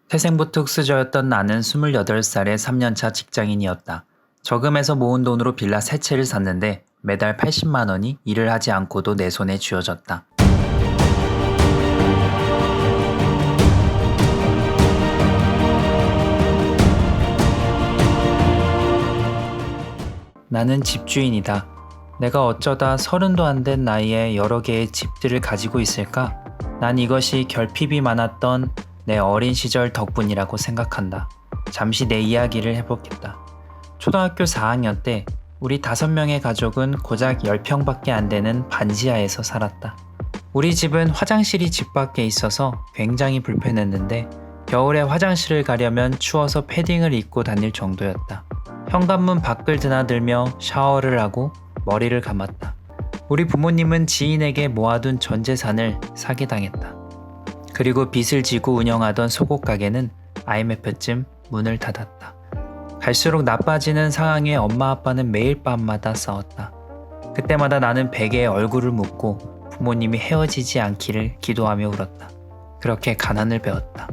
태생부터 흑수저였던 나는 28살에 3년차 직장인이었다. 저금해서 모은 돈으로 빌라 3채를 샀는데 매달 80만 원이 일을 하지 않고도 내 손에 쥐어졌다. 나는 집주인이다. 내가 어쩌다 30도 안 된 나이에 여러 개의 집들을 가지고 있을까? 난 이것이 결핍이 많았던 내 어린 시절 덕분이라고 생각한다. 잠시 내 이야기를 해보겠다. 초등학교 4학년 때 우리 5명의 가족은 고작 10평밖에 안 되는 반지하에서 살았다. 우리 집은 화장실이 집 밖에 있어서 굉장히 불편했는데 겨울에 화장실을 가려면 추워서 패딩을 입고 다닐 정도였다. 현관문 밖을 드나들며 샤워를 하고 머리를 감았다. 우리 부모님은 지인에게 모아둔 전 재산을 사기당했다. 그리고 빚을 지고 운영하던 속옷 가게는 IMF쯤 문을 닫았다. 갈수록 나빠지는 상황에 엄마 아빠는 매일 밤마다 싸웠다. 그때마다 나는 베개에 얼굴을 묻고 부모님이 헤어지지 않기를 기도하며 울었다. 그렇게 가난을 배웠다.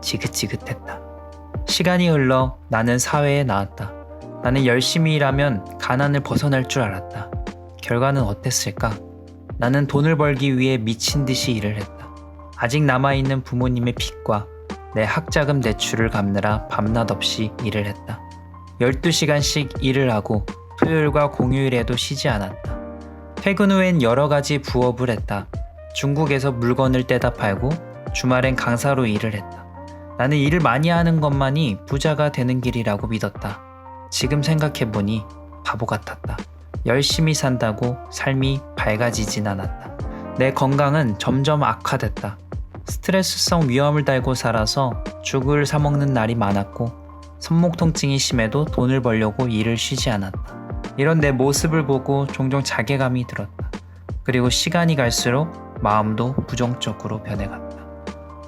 지긋지긋했다. 시간이 흘러 나는 사회에 나왔다. 나는 열심히 일하면 가난을 벗어날 줄 알았다. 결과는 어땠을까? 나는 돈을 벌기 위해 미친 듯이 일을 했다. 아직 남아있는 부모님의 빚과 내 학자금 대출을 갚느라 밤낮 없이 일을 했다. 12시간씩 일을 하고 토요일과 공휴일에도 쉬지 않았다. 퇴근 후엔 여러 가지 부업을 했다. 중국에서 물건을 떼다 팔고 주말엔 강사로 일을 했다. 나는 일을 많이 하는 것만이 부자가 되는 길이라고 믿었다. 지금 생각해보니 바보 같았다. 열심히 산다고 삶이 밝아지진 않았다. 내 건강은 점점 악화됐다. 스트레스성 위험을 달고 살아서 죽을 사먹는 날이 많았고 손목 통증이 심해도 돈을 벌려고 일을 쉬지 않았다. 이런 내 모습을 보고 종종 자괴감이 들었다. 그리고 시간이 갈수록 마음도 부정적으로 변해갔다.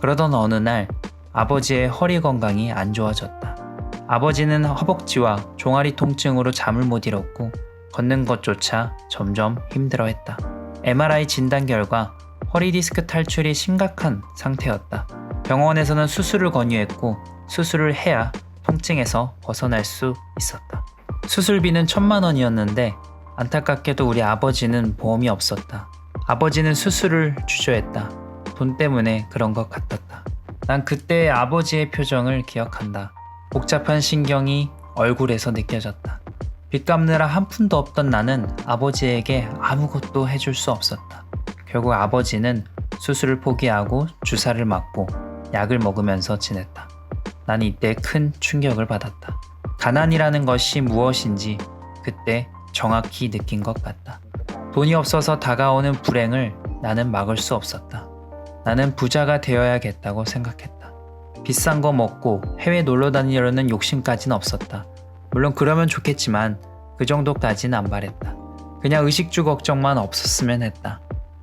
그러던 어느 날 아버지의 허리 건강이 안 좋아졌다. 아버지는 허벅지와 종아리 통증으로 잠을 못 이뤘고 걷는 것조차 점점 힘들어했다. MRI 진단 결과 허리 디스크 탈출이 심각한 상태였다. 병원에서는 수술을 권유했고 수술을 해야 통증에서 벗어날 수 있었다. 수술비는 1,000만 원이었는데 안타깝게도 우리 아버지는 보험이 없었다. 아버지는 수술을 주저했다. 돈 때문에 그런 것 같았다. 난 그때의 아버지의 표정을 기억한다. 복잡한 신경이 얼굴에서 느껴졌다. 빚 갚느라 한 푼도 없던 나는 아버지에게 아무것도 해줄 수 없었다. 결국 아버지는 수술을 포기하고 주사를 맞고 약을 먹으면서 지냈다. 난 이때 큰 충격을 받았다. 가난이라는 것이 무엇인지 그때 정확히 느낀 것 같다. 돈이 없어서 다가오는 불행을 나는 막을 수 없었다. 나는 부자가 되어야겠다고 생각했다. 비싼 거 먹고 해외 놀러 다니려는 욕심까지는 없었다. 물론 그러면 좋겠지만 그 정도까지는 안 바랬다. 그냥 의식주 걱정만 없었으면 했다.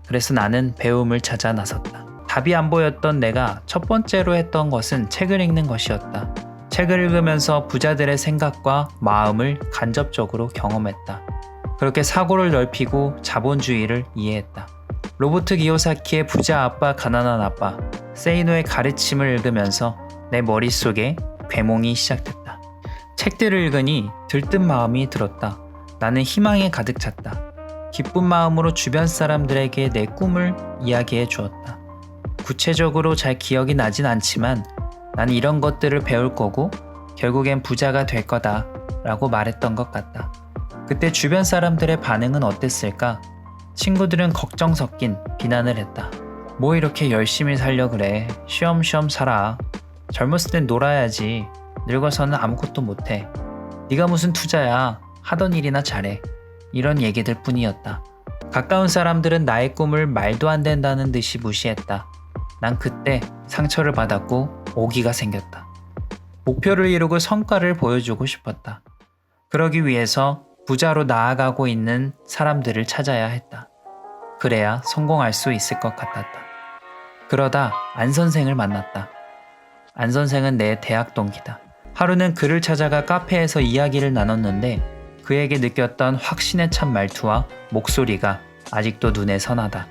그래서 나는 배움을 찾아 나섰다. 답이 안 보였던 내가 첫 번째로 했던 것은 책을 읽는 것이었다. 책을 읽으면서 부자들의 생각과 마음을 간접적으로 경험했다. 그렇게 사고를 넓히고 자본주의를 이해했다. 로버트 기요사키의 부자 아빠 가난한 아빠 세이노의 가르침을 읽으면서 내 머릿속에 괴몽이 시작됐다. 책들을 읽으니 들뜬 마음이 들었다. 나는 희망에 가득 찼다. 기쁜 마음으로 주변 사람들에게 내 꿈을 이야기해 주었다. 구체적으로 잘 기억이 나진 않지만 난 이런 것들을 배울 거고 결국엔 부자가 될 거다 라고 말했던 것 같다. 그때 주변 사람들의 반응은 어땠을까? 친구들은 걱정 섞인 비난을 했다. 뭐 이렇게 열심히 살려 그래. 쉬엄쉬엄 살아. 젊었을 땐 놀아야지. 늙어서는 아무것도 못해. 네가 무슨 투자야. 하던 일이나 잘해. 이런 얘기들 뿐이었다. 가까운 사람들은 나의 꿈을 말도 안 된다는 듯이 무시했다. 난 그때 상처를 받았고 오기가 생겼다. 목표를 이루고 성과를 보여주고 싶었다. 그러기 위해서 부자로 나아가고 있는 사람들을 찾아야 했다. 그래야 성공할 수 있을 것 같았다. 그러다 안 선생을 만났다. 안 선생은 내 대학 동기다. 하루는 그를 찾아가 카페에서 이야기를 나눴는데 그에게 느꼈던 확신에 찬 말투와 목소리가 아직도 눈에 선하다.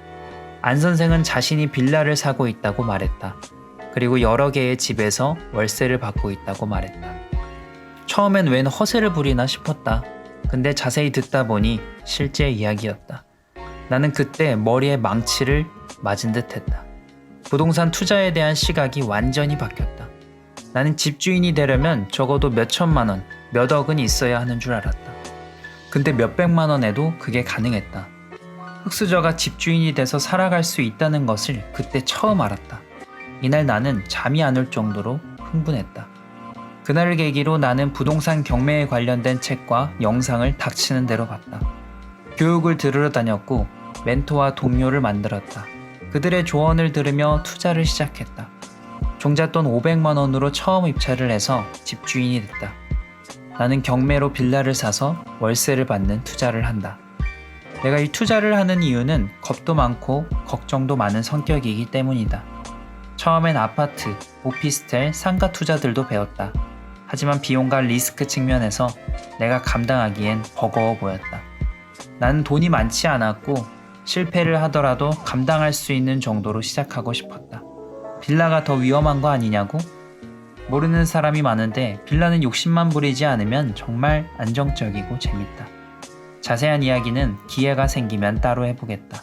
안 선생은 자신이 빌라를 사고 있다고 말했다. 그리고 여러 개의 집에서 월세를 받고 있다고 말했다. 처음엔 웬 허세를 부리나 싶었다. 근데 자세히 듣다 보니 실제 이야기였다. 나는 그때 머리에 망치를 맞은 듯 했다. 부동산 투자에 대한 시각이 완전히 바뀌었다. 나는 집주인이 되려면 적어도 몇 천만 원, 몇 억은 있어야 하는 줄 알았다. 근데 몇 백만 원에도 그게 가능했다. 흑수저가 집주인이 돼서 살아갈 수 있다는 것을 그때 처음 알았다. 이날 나는 잠이 안 올 정도로 흥분했다. 그날을 계기로 나는 부동산 경매에 관련된 책과 영상을 닥치는 대로 봤다. 교육을 들으러 다녔고 멘토와 동료를 만들었다. 그들의 조언을 들으며 투자를 시작했다. 종잣돈 500만 원으로 처음 입찰을 해서 집주인이 됐다. 나는 경매로 빌라를 사서 월세를 받는 투자를 한다. 내가 이 투자를 하는 이유는 겁도 많고 걱정도 많은 성격이기 때문이다. 처음엔 아파트, 오피스텔, 상가 투자들도 배웠다. 하지만 비용과 리스크 측면에서 내가 감당하기엔 버거워 보였다. 나는 돈이 많지 않았고 실패를 하더라도 감당할 수 있는 정도로 시작하고 싶었다. 빌라가 더 위험한 거 아니냐고? 모르는 사람이 많은데 빌라는 욕심만 부리지 않으면 정말 안정적이고 재밌다. 자세한 이야기는 기회가 생기면 따로 해보겠다.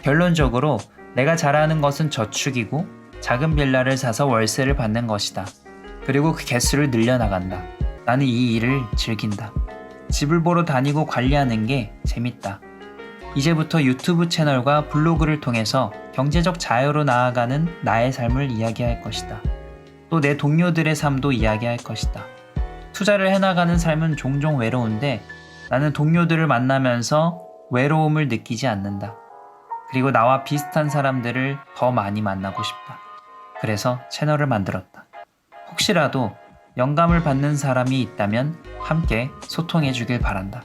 결론적으로 내가 잘하는 것은 저축이고 작은 빌라를 사서 월세를 받는 것이다. 그리고 그 개수를 늘려나간다. 나는 이 일을 즐긴다. 집을 보러 다니고 관리하는 게 재밌다. 이제부터 유튜브 채널과 블로그를 통해서 경제적 자유로 나아가는 나의 삶을 이야기할 것이다. 또 내 동료들의 삶도 이야기할 것이다. 투자를 해나가는 삶은 종종 외로운데 나는 동료들을 만나면서 외로움을 느끼지 않는다. 그리고 나와 비슷한 사람들을 더 많이 만나고 싶다. 그래서 채널을 만들었다. 혹시라도 영감을 받는 사람이 있다면 함께 소통해 주길 바란다.